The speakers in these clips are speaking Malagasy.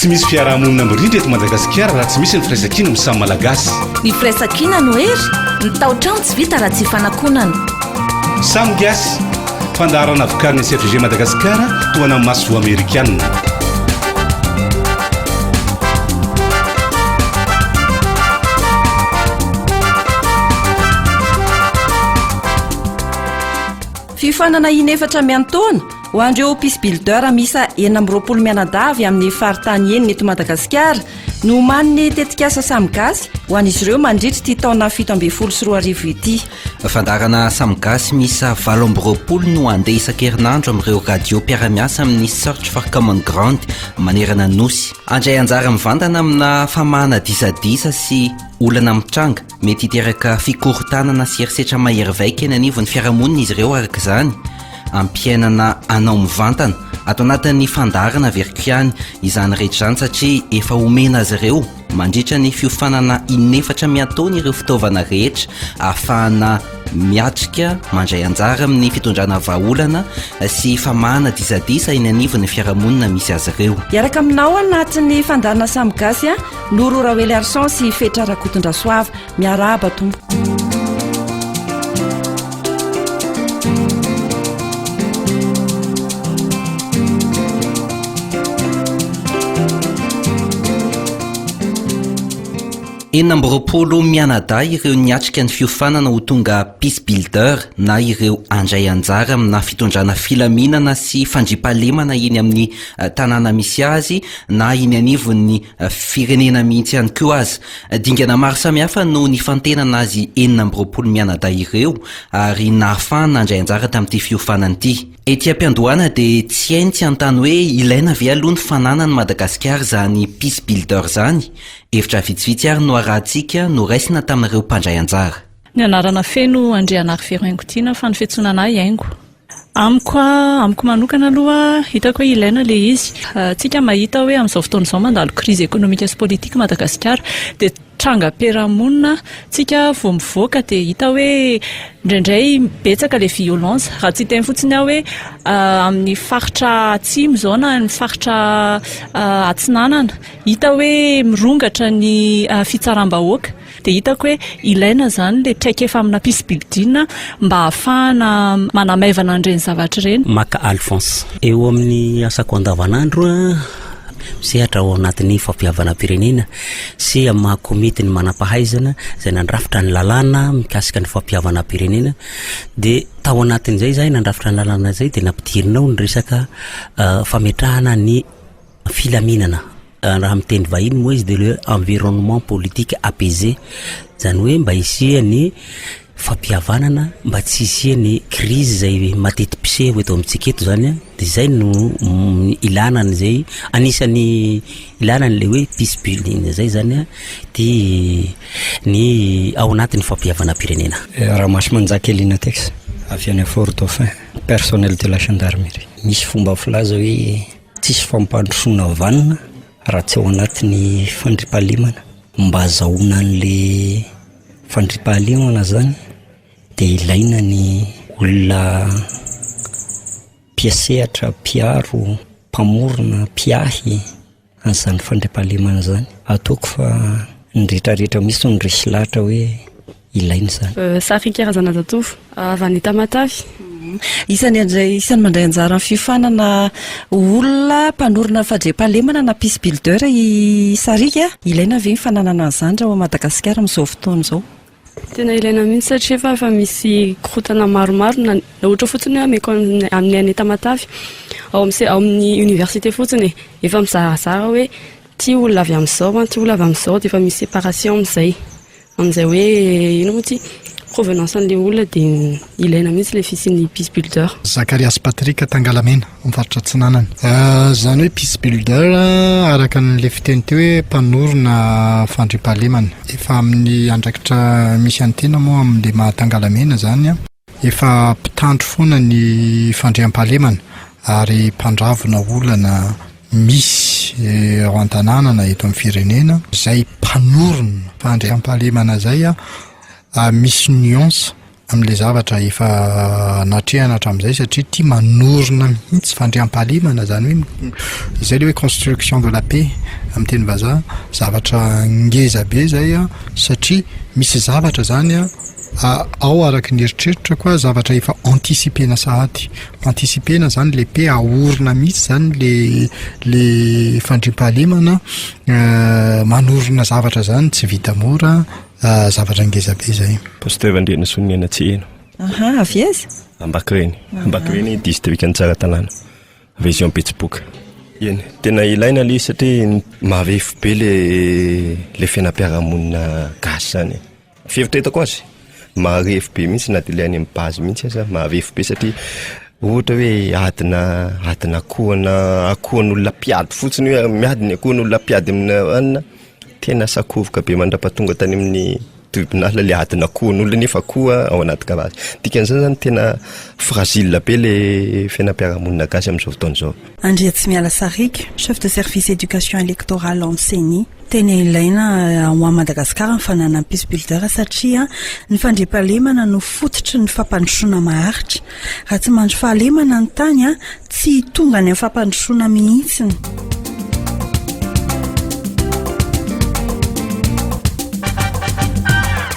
tsy misy fiarahamonina mirindra eto Madagasikara raha tsy misy ny firaisan-kina amin'ny samy malagasy. Ny firaisan-kina no hery, ny tao-trano tsy vita raha tsy fanakonana. Samy gasy fandaharana vokariny CFG Madagasikara toana maso amerikanina. Fifanana inefatra miantaona ho andreo pisbuilder misa 9 mianadavy amin'ny faritany enina eto Madagasikara no maniny tetikasa samy gasy ho an'izy ireo mandritra ty taona 724 ity. Fandarana samy gasy misa 20 no andeha isan-kerinandro amin'ireo radio mpiara-miasa amin'ny Search for Common Ground manerana nosy. Andray anjara mivantana amina famahana disadisa sy olana mitranga mety hiteraka fikorotanana sy herisetra mahery vaika eny anivon'ny fiarahamonina izy ireo araka izany. Ampiainana anao mivantana ato anatin'ny fandarana veriko ihany izany rehetra izany satria efa omena azy ireo mandritra ny fiofanana inefatra miantaona ireo fitaovana rehetra ahafahana miatrika mandray anjara amin'ny fitondrana vahaolana sy famahana disadisa eny anivon'ny fiarahamonina misy azy ireo. Iaraka aminao anatin'ny fandarana samy gasy Noro Rawely Arsan sy Fetra Rakotondrasoava miarahaba tompo. Enambropolo mianada ireo niatrika ny fiofanana ho tonga pisbuilder na ireo andray anjara amina fitondrana filaminana sy fandripahalemana eny amin'ny tanàna misy azy na eny anivon'ny firenena mihitsy ihany koa azy. Dingana maro samihafa no nifantenana azy 9 mianada ireo ary nahafahana andray anjara tamin'ity fiofanana ity. Ety am-piandohana dia tsy hainy tsy antany hoe ilaina ve aloha ny fananany Madagasikara zany pisbuilder zany. Efitra vitsivitsy ary no arahantsika no raisina tamin'ireo mpandray anjara. Ny anarana feno Andrianary Feroaingotiana fa ny fiantsoana Haingo. Amiko manokana aloha hitako hoe ilaina le izy. Tsika mahita hoe amin'izao fotoana izao mandalo crise économique sy politique Madagasikara dia trangam-piarahamonina tsika vao mivoaka dia hita hoe indraindray betsaka le violence raha tsy teny fotsiny aho hoe amin'ny faritra atsimo zao na ny faritra atsinanana hita hoe mirongatra ny fitsaram-bahoaka dia hitako hoe ilaina zany le traika efa amina pisbuilding mba ahafahana manamaivana an'ireny zavatra ireny. Maka Alphonse eo amin'ny asako andavanandro misehatra ao anatin'ny fampihavana-pirenena sy amin'ny mahakomity ny manam-pahaizana izay nandrafitra ny lalàna mikasika ny fampihavana-pirenena dia tao anatin'izay zahay nandrafitra ny lalàna izay dia nampidirinao ny resaka fametrahana ny filaminana raha miteny vahiny moa izy de le environnement politique apaisé zany hoe mba hisiany fampihavanana mba tsy hisiany crise izay matety piseho eto amintsika eto zany dia izay no ilanany zay anisany ilanany le hoe pisbuilding zay zany dia ny ao anatin'ny fampihavana-pirenena. Raha masy manjaka Elina Tex avy any Fort Dauphin personnel de la gendarmerie. Misy fomba filaza hoe tsisy fampandrosoana vanina raha tsy ao anatin'ny fandripahalemana mba azahoana an'le fandripahalemana zany dia ilaina ny olona mpiasehatra, mpiaro, mpamorona, mpiahy an'izany fandripahalemana zany. Ataoko fa ny rehetrarehetra misy ny resy lahatra hoe ilaina zany. Sary karazana zatovo avy any Tamatavy. Isan'ny mandray anjara amin'ny fifanana olona mpanorona fandripahalemana na pisbuilder i Sarika ilaina ve ny fananana an'izany raha ao Madagasikara amin'izao fotoana izao? Tena ilaina mihitsy satria efa misy korotana maromaro na ohatra fotsiny ameko amin'ny any Tamatavy ao amin'ny université fotsiny efa mizarazara hoe ty olona avy amin'izao ty olona avy amin'izao dia efa misy séparation amin'izay hoe ino moa ty provenance an'ilay olona dia ilaina mihitsy le fisian'ny pisbuilder. Zacharias Patrick Tangalamena mivarotra Atsinanana. Zany hoe pisbuilder araka n'le fiteny teo hoe mpanorona fandripahalemana. Efa amin'ny andraikitra misy antena moa amin'le mahatangalamena zany efa mpitandro foana ny fandriam-pahalemana ary mpandravona olana misy ao an-tanàna eto amin'ny firenena izay mpanorona fandriam-pahalemana zay misy nuance amin'ilay zavatra efa natrehana hatramin'izay satria tia manorona mihitsy fandriam-pahalemana zany hoe izay le hoe construction de la paix amin'ny teny vazaha zavatra ngeza be zay a satria misy zavatra zany a ao araky ny eritreritra koa zavatra efa anticipena sahady anticipena zany le paix aorina mihitsy zany le fandriam-pahalemana manorona zavatra zany tsy vita mora zavatra ngeza be zay. Pasteur Andrena Sonina Tsiheno. Avy aiza? Ambakireny district Antsaratanàna. Région Betsiboka. Eny, tena ilaina le satria mahavefy be le fiainam-piarahamonina gasy zany. Fihevitra hitako azy. Mahavefy be mihitsy na dia any amin'ny base mihitsy aza mahavefy be satria ohatra hoe adina akohan'olona mpiady fotsiny hoe miadiny akohan'olona mpiady amina tena sakovoka be mandrapatonga tany amin'ny tribunal le adina akohan'olona nefa koa ao anaty kavazy. Dikan'izany zany tena fragile be le fiainam-piarahamonina gasy amin'izao fotoana izao. Andriatsy Miala Sarika, chef de service éducation électorale en CENI. Tena ilaina ao Madagasikara ny fananana peace builder satria ny fandriam-pahalemana no fototry ny fampandrosoana maharitra. Raha tsy mandry fahalemana ny tany tsy tonga ny amin'ny fampandrosoana mihitsy.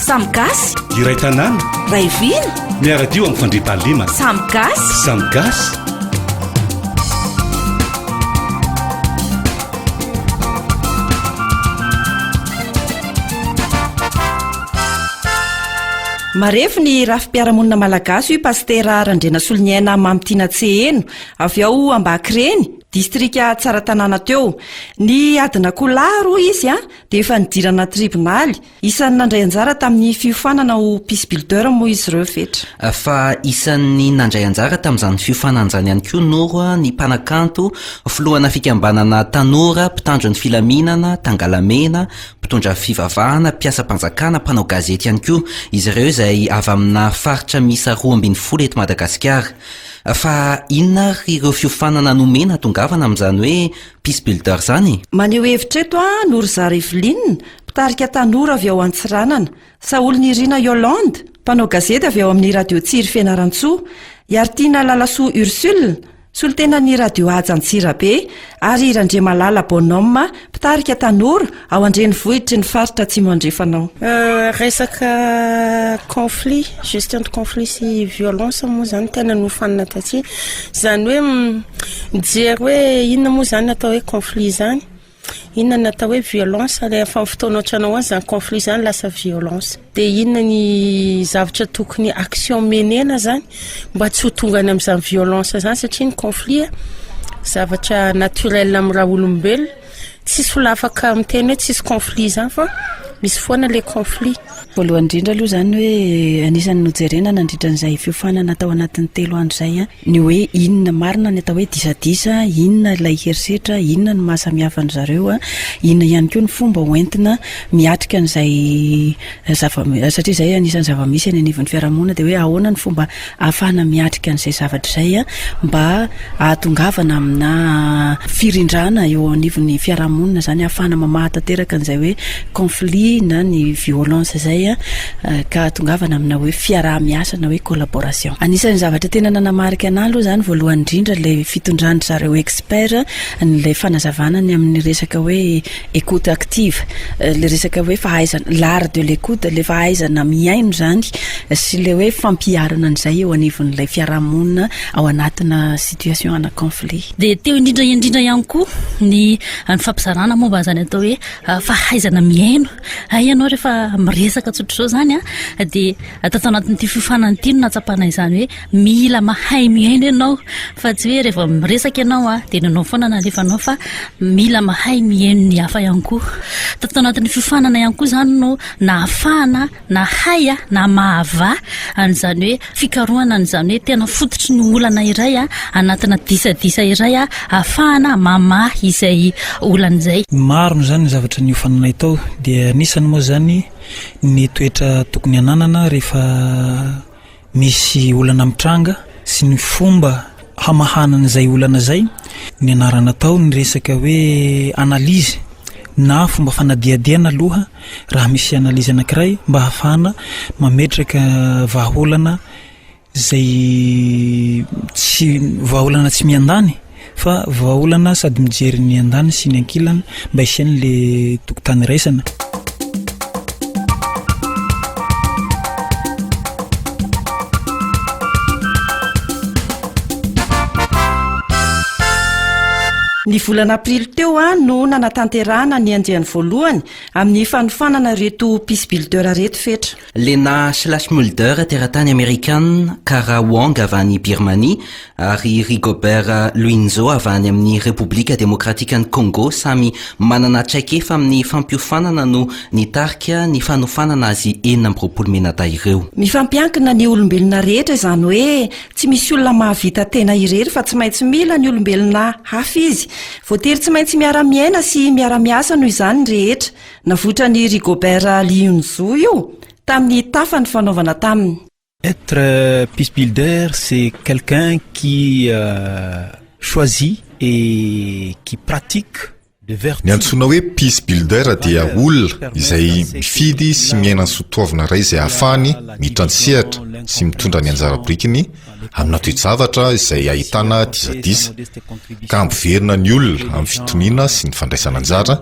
Samgasy iray tanàna Raivina miaradio amin'ny fandriam-pahalemana Samgasy marefy ny rafi-piaramonina malagasy io Pastera Randrena Soloniaina Mamitiana Tseheno avy ao Ambakireny distrika Tsaratanàna teo. Ny adina kolaro izy dia efa nidirana tribonaly isan'ny nandray anjara tamin'ny fiofanana ho peace builder moa izy ireo fetra. Fa isan'ny nandray anjara tamin'izany fiofanan'izany ihany koa noro ny mpanakanto filohana fikambanana tanora mpitandro ny filaminana tangalamena mpitondra fivavahana mpiasa mpanjakana mpanao gazety ihany koa izy ireo izay avy amina faritra misa 12 eto Madagasikara. Fa inona ireo fiofanana nomena tongavana amin'izany hoe peace builder zany? Maneho hevitra eto Norzary Eveline mpitarika tanora avy ao Antsiranana, Saoly Nirina Yolande mpanao gazety avy ao amin'ny radio Tsiry Fianarantsoa, Yartina Lalasoa Ursule solitena ny radio Ajantsirabe ary Randriamalala Bonhomme mpitarika tanora ao Andrenivohitra ny faritra Atsimo Andrefanao. Resaka conflit, gestion de conflit sy violence moa zany tena nofanana taty. Zany hoe mijery hoe inona moa zany atao hoe conflit zany, inona natao hoe violence, le efa fotoana ohatranao azy zany conflit zany lasa violence. Dia inona ny zavatra tokony action menena zany mba tsy ho tonga any amin'izany violence zany satria ny conflit zavatra naturel amin'ny raha olombelona, tsisy olona afaka miteny hoe tsisy conflit zany fa misy foana le conflit. Voalohany indrindra aloha zany hoe anisan'ny nojerena nandritra an'izay fiofanana atao anatin'ny 3 andro izay ny hoe inona marina ny atao hoe disadisa, inona ilay herisetra, inona ny mahasamihafa ny zareo, inona ihany koa ny fomba hoentina miatrika an'izay satria izay anisan'ny zava-misy any anivon'ny fiarahamonina dia hoe ahoana ny fomba ahafahana miatrika an'izay zavatra izay mba ahatongavana amina firindrana eo anivon'ny fiarahamonina zany ahafahana mamahatanteraka an'izay hoe conflit na ny violence izay ka tongavana amina hoe fiaraha-miasa na hoe collaboration. Anisan'ny zavatra tena nanamarika anahy aloha zany voalohany indrindra le fitondrany zareo expert ny fanazavana ny amin'ny resaka hoe écoute active, le resaka hoe fahaizana l'art de l'écoute, le fahaizana miaino zany sy le hoe fampiarana an'izay eo anivon'ilay fiarahamonina ao anatina situation ana conflit. Dia teo indrindra ihany koa ny fampizarana momba zany atao hoe fahaizana miaino. Ianao rehefa miresaka tsotr'izao zany dia atao anatin'ity fiofanana ity no natsapana izany hoe mila mahay miaino ianao, fa tsy hoe rehefa miresaka ianao dia nanao foana nalefanao fa mila mahay miaino ny hafa ihany koa. Atao anatin'ny fiofanana ihany koa zany no nahafahana na hay na mahava an'izany hoe fikarohana an'izany hoe tena fototry ny olana iray anatina disadisa iray ahafahana mamahy izay olana izay. Maro zany ny zavatra ny hofanana itao dia anisany moa zany ny toetra tokony ananana rehefa misy olana mitranga sy ny fomba hamahanana izay olana izay. Ny anarana tao ny resaka hoe analyse na fomba fanadiadiana aloha raha misy analizy anankiray mba hafahana mametraka vahaolana zay vahaolana tsy miandany fa vahaolana sady mijery ny andany sy ny ankilana mba isian'le tokotany raisana. Ny volana aprily teo no nanatanterahana ny anjehany voalohany amin'ny fanofanana reto pisbuilder reto fetra. Lena Schlasmulder teratany Amerikana, Kara Wong avy any Birmanie ary Rigobert Luinzo avy any amin'ny Repoblika Demokratikany Congo samy manana traikefa amin'ny fampiofanana no nitarika ny fanofanana azy 4 menada ireo. Mifampiankina ny olombelona rehetra izany hoe tsy misy olona mahavita tena irery fa tsy maintsy mila ny olombelona hafa izy. Voatery tsy maintsy miara-miaina sy miara-miasa noho izany rehetra. Navotra ny Rigobert Luinzo io tamin'ny tafany fanaovana taminy. Être peacebuilder, c'est quelqu'un qui choisit et qui pratique de vertu. Ny antsoina hoe peacebuilder dia olona izay mifidy sy miaina ny soatoavana iray izay ahafahany mitrantsehatra sy mitondra ny anjara birikiny amina toe-javatra izay ahitana disadisa ka ampiverina ny olona amin'ny fitoniana sy ny fandraisana anjara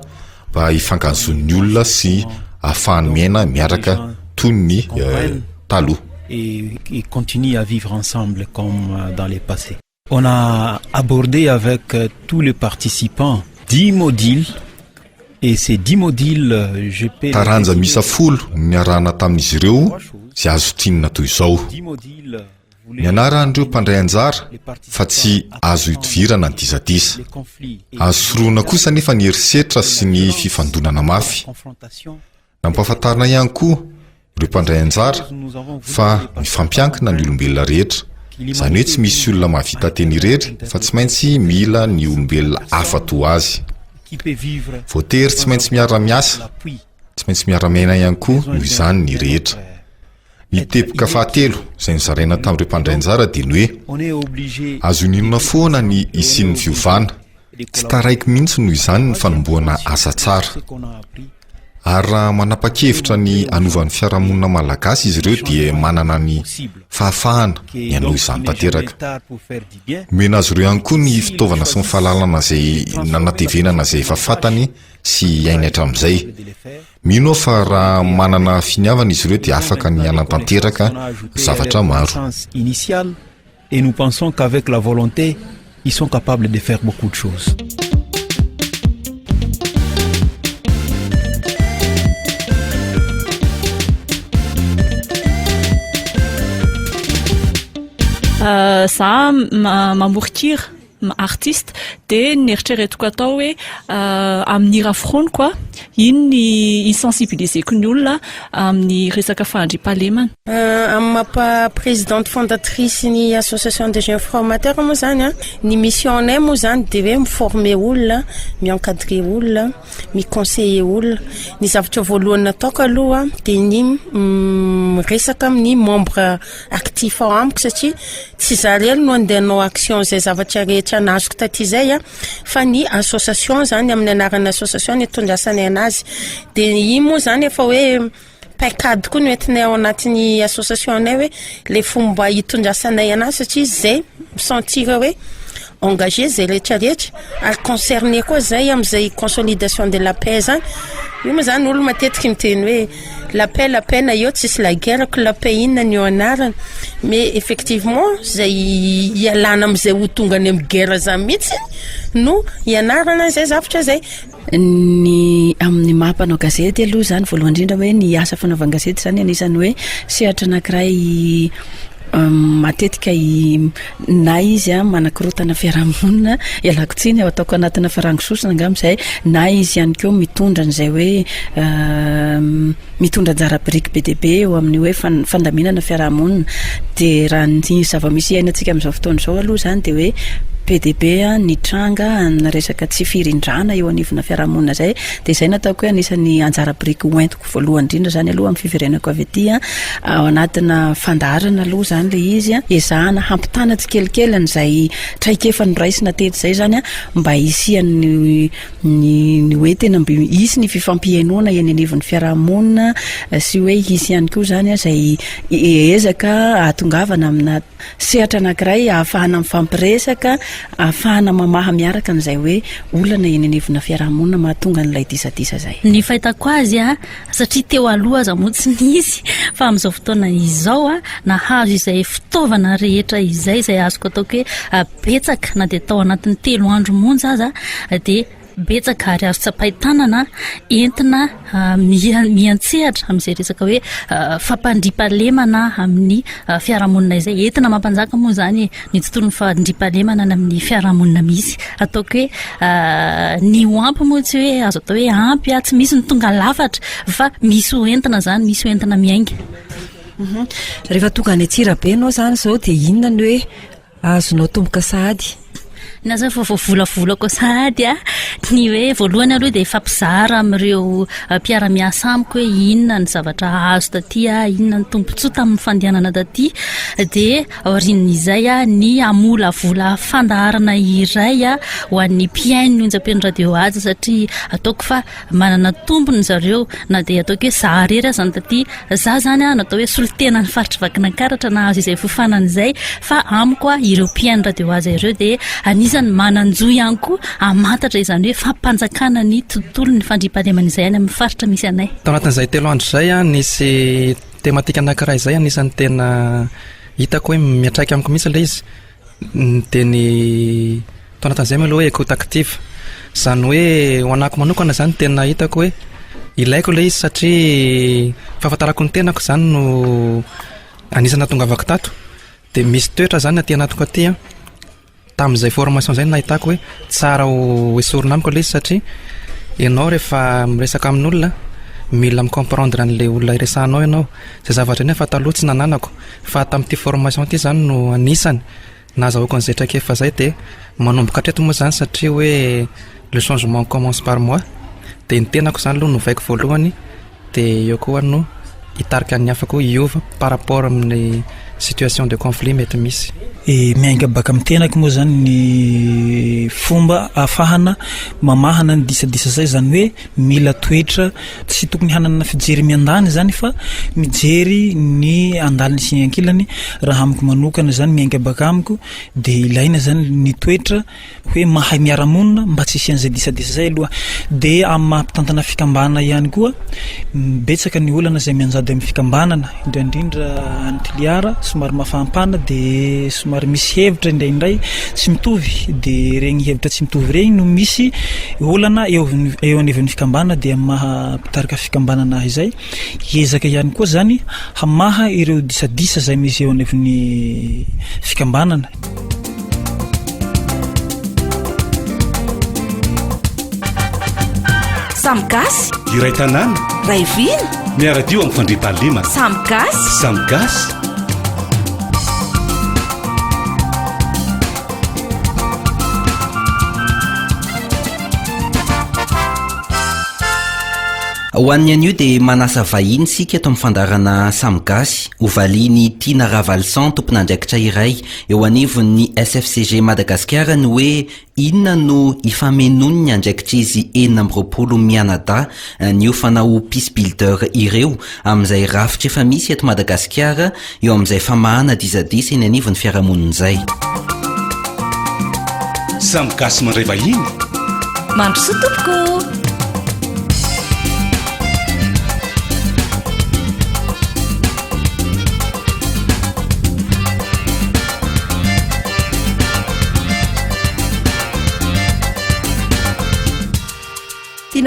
mba hifankahazoan'ny olona sy ahafahany miaina miaraka toy ny taloha. Et continue à vivre ensemble comme dans les passés. On a abordé avec tous les participants 10 modules et ces 10 modules je peux taranja misa folo niarahana tamin'izy ireo sy azo trinina toy izao. Nianaran'ireo mpandray anjara fa tsy azo hitovirana ny disadisa. Azo soroana kosa nefa ny herisetra sy ny fifandonana mafy. Nampahafantarina ihany koa ireo mpandray anjara fa mifampiankina ny olombelona rehetra. Izany hoe tsy misy olona mahavita teny irery fa tsy maintsy mila ny olombelona hafa toa azy. Voatery tsy maintsy miara-miasa, tsy maintsy miara-miaina ihany koa noho izany ny rehetra. Ny teboka fahatelo izay nizaraina tamin'ireo mpandray anjara dia ny hoe azo ninona foana ny isian'ny fiovana. Tsy taraiky mihitsy noho izany ny fanomboana asa tsara. Ary raha manapa-kevitra ny anovan'ny fiarahamonina malagasy izy ireo dia manana ny fahafahana ny hanao izany tanteraka. Omena azy ireo ihany koa ny fitaovana sy ny fahalalana izay nanatevenana izay efa fantany sy hainy hatramin'izay. Mino fa raha manana finiavana izy ireo dia afaka ny hanatanteraka zavatra maro. Et nous pensons qu'avec la volonté, ils sont capables de faire beaucoup de choses. Za mamorokira artiste dia nieritreretiko atao hoe amin'ny hira foana koa iny ny sensibiliseko ny olona amin'ny resaka fahandriam-pahalemana. Amin'ny mampa présidente fondatrice ny association des jeunes formateurs moa zany ny mission-nay moa zany dia hoe miformer olona, mi-encadrer olona, mi-conseiller olona. Ny zavatra voalohany nataoko aloha dia ny resaka amin'ny membre actif ao amiko satria tsy zarely no andehanao action zay zavatra rehetra nazoko taty zay fa ny association zany amin'ny anaran'ny association ny itondrasany anazy dia iny moa zany efa hoe paikady koa no entinay ao anatin'ny association-nay hoe le fomba hitondrasanay anazy satria zay misentira hoe engagé zay rehetrarehetra ary concerné koa zay amin'izay consolidation de la paix zany. Io moa zany olo matetiky miteny hoe la paix na io tsisy la guerre que la paix inona ny eo anarany mais effectivement zay hialana amin'izay ho tonga ny amin'ny guerre zany mihitsy no hianarana zay zavatra zay. Ny amin'ny mampanao gazety aloha zany voalohany indrindra hoe ny asa fanaovana gazety zany anisany hoe sehatra anankiray matetika na izy manakorotana fiarahamonina ialako tsiny ao ataoko anatina farangososina angamizay na izy ihany koa mitondra an'izay hoe mitondra anjara biriky be dia be eo amin'ny hoe fandaminana fiarahamonina dia raha ny zava-misy iainantsika amin'izao fotoana izao aloha zany dia hoe PDB ny tranga na resaka tsy firindrana eo anivona fiarahamonina zay dia izay nataoko hoe anisany anjara biriky hoentiko voalohany indrindra zany aloha amin'ny fiverenako avy aty ao anatina fandarana aloha zany le izy ezahana hampitana tsikelikely an'izay traikefa noraisina tety zay zany mba isian'ny hoe tena mba isy ny fifampihainoana eny anivon'ny fiarahamonina sy hoe isy ihany koa zany zay ezaka atongavana amina sehatra anankiray ahafahana mifampiresaka ahafahana mamaha miaraka n'izay hoe olana eny anivona fiarahamonina mahatonga n'ilay disadisa zay ny fahitako azy satria teo aloha aza moa tsy nisy fa amin'izao fotoana izao nahazo izay fitaovana rehetra izay azoko ataoko hoe betsaka na dia tao anatin'ny 3 andro monja aza dia betsaka ary azo tsapaitanana entina miantsehatra amin'izay resaka hoe fampandripalemana amin'ny fiarahamonina izay entina mampanjaka moa zany ny tontolon'ny fandripalemana amin'ny fiarahamonina misy ataoko hoe ny oampy moa tsy hoe azo atao hoe ampy tsy misy ny tonga lafatra fa misy hoentina zany misy hoentina miainga rehefa tonga any atsirabe anao zany zao dia inona ny hoe azonao tomboka sahady na zay fa voavolako sahady ny hoe voalohany aloha dia fampizara amin'ireo mpiara-miasa amiko hoe inona ny zavatra azo taty inona ny tombontsoa tamin'ny fandehanana taty dia aorian'izay ny amolavola fandaharana iray ho an'ny mpiaino onjam-peno radio azy satria ataoko fa manana tombony zareo na dia ataoko hoe zaharery aza ny taty za zany natao hoe solotena ny faritry vakinankaratra na azo izay fofanan'izay fa amiko ireo mpiaino radio azy ireo dia anisany mananjo ihany koa amantatra izany hoe fampanjakana ny tontolo ny fandripalemana izay any amin'ny faritra misy anay tao anatin'izay 3 andro zay nisy tematika anankiray zay anisan'ny tena hitako hoe miatraiky amiko misy ilay izy dia ny tao anatin'izay maloha hoe écoute active zany hoe ho anako manokana zany tena hitako hoe ilaiko ilay izy satria fahafantarako ny tenako zany no anisana tongavako tato dia misy toetra zany aty anatiko aty tamin'izay formation zay nahitako hoe tsara ho esorina amiko ilay izy satria ianao rehefa miresaka amin'olona mila micomprendre an'ilay olona iresahanao ianao zay zavatra iny fa taloha tsy nananako fa tamin'ity formation ity zany no anisany nazahoako an'izay traikefa zay dia manomboka hatreto moa zany satria hoe le changement commence par moi dia ny tenako zany aloha novaiko voalohany dia eo koa no hitarika ny afako hiova par rapport amin'ny situation de conflit mety misy miainga baka amin'ny tenako moa zany ny fomba ahafahana mamahana ny disadisa zay zany hoe mila toetra tsy tokony hanana fijery miandany zany fa mijery ny andaliny sy ankilany raha amiko manokana zany miainga baka amiko dia ilaina zany ny toetra hoe mahay miaramonina mba tsy isian'izay disadisa zay aloha dia amin'ny mampitantana fikambana ihany koa betsaka ny olana zay mianjady amin'ny fikambanana indrindra antiliara somary mafampana dia somary misy hevitra indraindray tsy mitovy dia regny hevitra tsy mitovy regny no misy olana eo anivon'ny fikambana dia mahapitarika fikambanana izay ezaka ihany koa zany hamaha ireo disadisa zay misy eo anivon'ny fikambanana samgasy iray tanàna raivina miaradio amin'ny fandripahalemana samgasy ho an'ny an'io dia manasa vahiny sika eto amin'ny fandarana samgasy hovaliany Tina Ravalsan tompon'andraikitra iray eo anivon'ny SFCG Madagasikara ny hoe inona no ifamenony ny andraikitra izy 4 mianada ny ofanao peace builder ireo amin'izay rafitra efa misy eto Madagasikara eo amin'izay famahana disadisa eny anivon'ny fiarahamonina izay samgasy mandray vahiny mandrosoa tompoko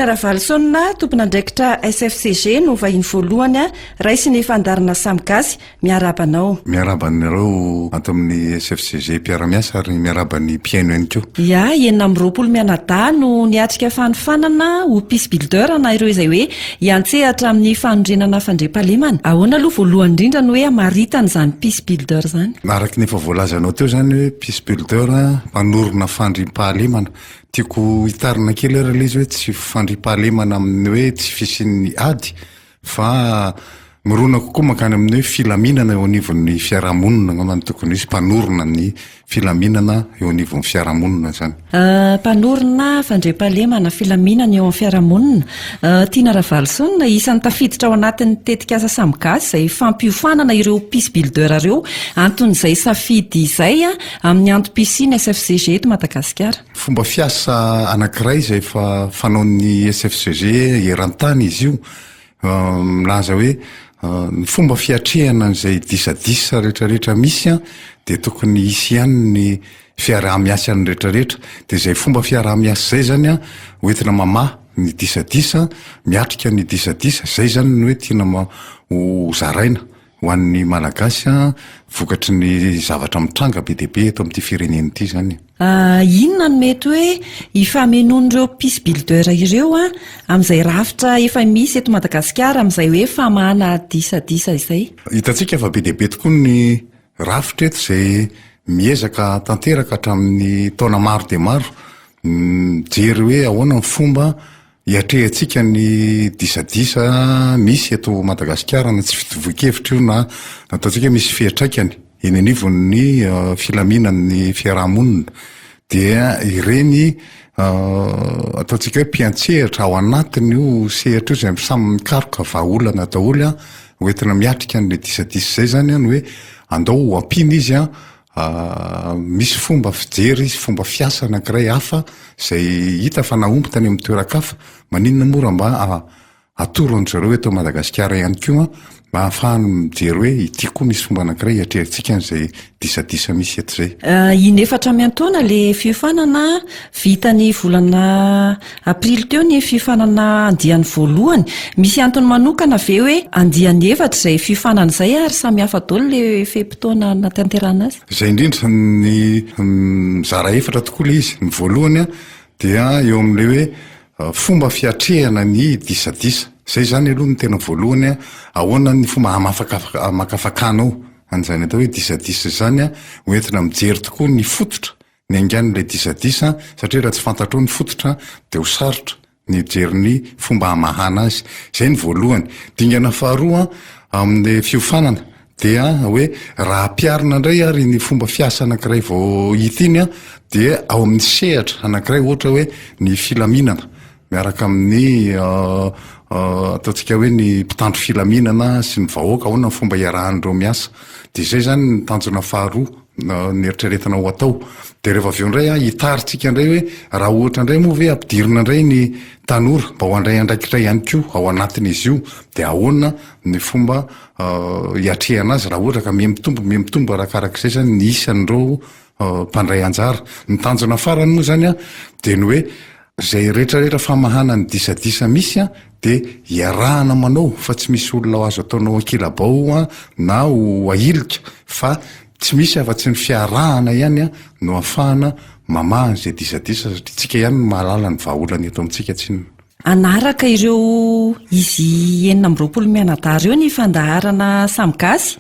Tiana Ravalsona tompona andraikitra SFCG no vahiny voalohany raisy ny fandarana Samgasy miarabanao. Miarabanareo ato amin'ny SFCG mpiaramiasa ary miaraban'ny mpiaino ihany koa. Ia, 20 mianadahy no niatrika fanofanana ho Peace Builder na ireo izay hoe hiantsehatra amin'ny fanondrenana fandriampahalemana. Ahoana aloha voalohany indrindra no hoe hamaritana izany Peace Builder izany? Araka ny efa voalazanao teo zany hoe Peace Builder mpanorona fandriampahalemana. Tiako hitarina kely ara ilay izy hoe tsy fandriampahalemana amin'ny hoe tsy fisian'ny ady fa mirona kokoa makany amin'ny hoe filaminana eo anivon'ny fiarahamonina ngambany tokony hisy mpanorona ny filaminana eo anivon'ny fiarahamonina zany. Mpanorona fandriampahalemana filaminana eo amin'ny fiarahamonina. Tiana Ravalsona isan'ny tafiditra ao anatin'ny tetikasa Samgasy izay fampiofanana ireo Peace Builder ireo anton'izay safidy izay amin'ny antom-pisiny SFCG eto Madagasikara. Fomba fiasa anankiray izay efa fanaon'ny SFCG eran-tany izy io milaza hoe ny fomba fiatrehana n'izay disadisa rehetrarehetra misy dia tokony hisy ihany ny fiaraha-miasa ny rehetrarehetra dia izay fomba fiaraha-miasa zay zany hoentina mamaha ny disadisa miatrika ny disadisa zay zany ny hoe tiana ho zaraina ho an'ny malagasy vokatry ny zavatra mitranga be dia be eto amin'ity fireneny ity zany. Inona no mety hoe ifamenon'ireo Peace Builder ireo amin'izay rafitra efa misy eto Madagasikara amin'izay hoe famahana disadisa izay? Hitantsika fa be dia be tokoa ny rafitra eto izay miezaka tanteraka hatramin'ny taona maro dia maro mijery hoe ahoana ny fomba hiatrehantsika ny disadisa misy eto Madagasikara na tsy fitovoan-kevitra io na ataontsika misy fiantraikany eny anivon'ny filaminan'ny fiarahamonina dia ireny ataontsika hoe mpiantsehatra ao anatiny io sehatra io izay samy mikaroka vahaolana daholo hoentina miatrika an'le disadisa zay zany no hoe andao ampina izy misy fomba fijery izy fomba fiasa anankiray hafa izay hita fa naomby tany amin'ny toeran-kafa maninona mora mba atoron'zareo eto Madagasikara ihany koa mba ahafahany mijery hoe ity koa misy fomba anankiray hiatrehantsika n'izay disadisa misy eto zay. Inefatra miantoana le fiofanana vitany volana aprily teo ny fiofanana andiany voalohany. Misy antony manokana ve hoe andiany efatra izay fiofanana izay ary samy hafa daholo le fe-potoana natanterahana azy? Izay indrindra ny zara efatra tokoa le izy. Ny voalohany dia eo amin'ilay hoe fomba fiatrehana ny disadisa. Zay zany aloha ny tena voalohany ahoana ny fomba makafakanao an'izany atao hoe disadisa zany hoentina mijery tokoa ny fototra ny aingan'ilay disadisa satria raha tsy fantatrao ny fototra dia ho sarotra ny jery ny fomba hamahana azy. Zay ny voalohany. Dingana faharoa amin'ny fiofanana dia hoe raha ampiarina indray ary ny fomba fiasa anankiray vao hita iny dia ao amin'ny sehatra anankiray ohatra hoe ny filaminana miaraka amin'ny ataontsika hoe ny mpitandro filaminana sy ny vahoaka ahoana ny fomba iarahan'ireo miasa dia izay zany ny tanjona faharoa ny eritreretina ho atao. Dia rehefa avy eo indray hitaritsika indray hoe raha ohatra indray moa hoe ampidirina indray ny tanora mba ho andray andraikitray ihany koa ao anatin'izy io dia ahoana ny fomba hiatrehana azy raha ohatra ka miamitombo arakarak'izay zany ny isan'ireo mpandray anjara. Ny tanjona farany moa zany dia ny hoe zay rehetrarehetra famahana ny disadisa misy dia hiarahana manao fa tsy misy olona ho azo ataonao ankilabao na ho ahilika fa tsy misy afa-tsy ny fiarahana ihany no ahafahana mamaha zay disadisa satria tsika ihany mahalala ny vahaolana eto amintsika tsinona. Anaraka ireo izy 20 mianadahy ireo ny fandaharana Samgasy.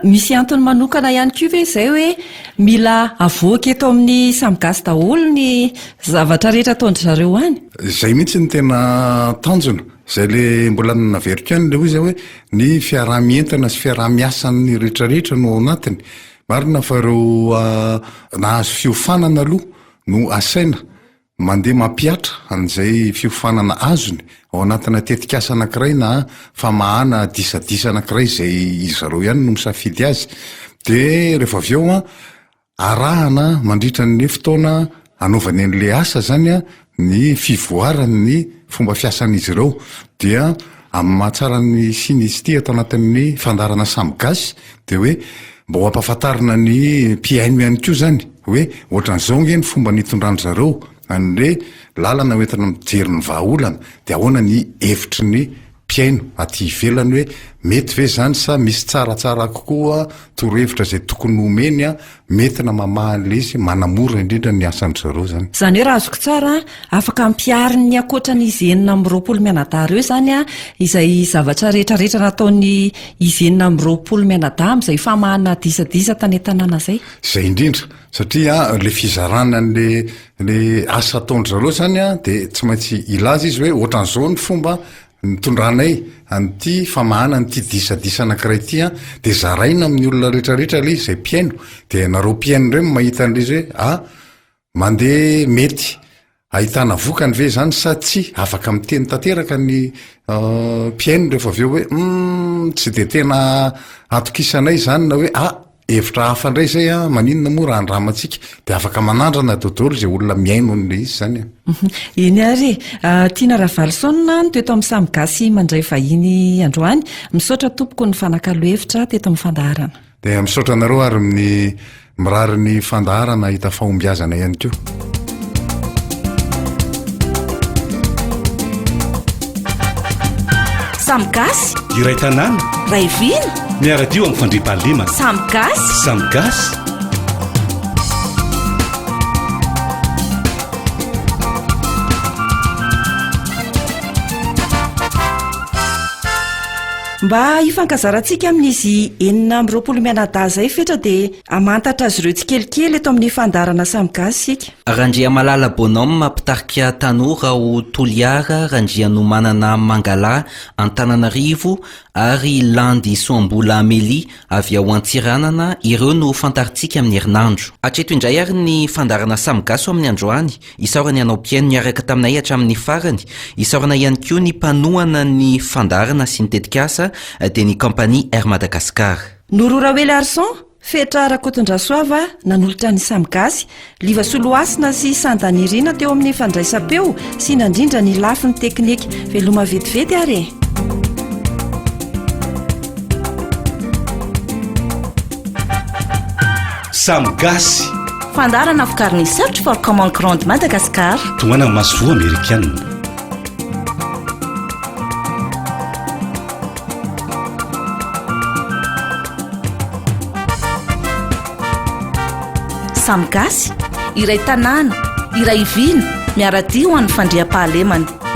Misy antony manokana ihany koa ve izay hoe mila avoaka eto amin'ny Samgasy daholo ny zavatra rehetra ataon'ny zareo any? Zay mihitsy ny tena tanjona zay le mbola naveriko ihany le izy hoe ny fiaraha-mientana sy fiaraha-miasan'ny rehetrarehetra no ao anatiny. Marina fa ireo nahazo fiofanana aloha no asaina mandeha mampiatra an'izay fiofanana azony ao anatina tetikasa anankiray na famahana disadisa anankiray izay izy zareo ihany no misafidy azy. Dia rehefa avy eo arahana mandritra ny fotoana anaovany an'ilay asa zany ny fivoarany ny fomba fiasan'izy ireo dia amin'ny mahatsara ny siny izy ity atao anatin'ny fandarana Samgasy dia hoe mba ho ampahafantarina ny mpiaino ihany koa zany hoe ohatran'izao nge ny fomba nitondrany zareo an'le lalana oentina mijery ny vahaolana de ahoana ny hevitry ny mpiaino aty ivelany hoe mety ve zany sa misy tsaratsara kokoa torohevitra zay tokony omeny a metina mamahan'le izy manamora indrindra ny asan'ny zareo zany. Zany hoe raha azoko tsara afaka ampiary ny akoatran'izy 420 mianadahy ireo zany a izay zavatra rehetrarehetra nataony izy 420 mianadahy amin'izay famahana disadisa tany an-tanàna zay. Zay indrindra satria le fizarana le asa ataony zareo zany a de tsy maintsy ilaza izy hoe ohatran'izao ny fomba nitondranay an'ity famahana nyity disadisa anankiray ity a de zaraina amin'ny olona rehetrarehetra le zay mpiaino de nareo mpiaino reny mahita an'le hoe mandeha mety ahitana vokany ve zany sa tsy afaka miteny tanteraka ny mpiaino rehefa aveo hoe tsy de tena atokisanay zany na hoe hevitra hafa ndray zay a maninona moa raha andramantsika de afaka manandrana dodolo zay olona miaino n'le izy zany eny ary tiana Ravalsona no teto amin'ny Samy Gasy mandray vahiny androany misaotra tompoko ny fanakalo-hevitra teto amin'ny fandaharana de misaotra anareo ary mirary ny fandaharana hita fahombiazana ihany koa. Samy Gasy iray tanàna ray viny miaradio amin'ny fandriam-pahalemana. Samy Gasy Samy Gasy mba hifankazarantsika amin'izy 420 mianadahy zay fetra de amantatra azy ireo tsikelikely eto amin'ny fandarana Samy Gasy sika. Randria Malala Bonhomme mampitarika tanora ho Toliara, Randria no manana Mangala Antananarivo ary Landy Soambola Amélie avy ao Antsiranana ireo no fantaritsika amin'ny herinandro. Hatreto indray ary ny fandarana Samy Gasy amin'ny androany isaorany anao mpiaino niaraka taminay hatramin'ny farany isaorana ihany koa ny mpanohana ny fandarana sy ny tetikasa de ny kompani Air Madagascar. Norora Wely Arson fetra Rakotondrasoava nanolotra ny Samy Gasy Liva Soloasina sy Sandanirina teo amin'ny fandraisam-peo sy nandrindra ny lafiny teknika veloma vetivety ary. Samy Gasy fandarana vokarin'ny Search for Common Ground Madagascar toana masovo amerikanina. Samy Gasy iray tanàna iray viny miaradio ho an'ny fandriam-pahalemana.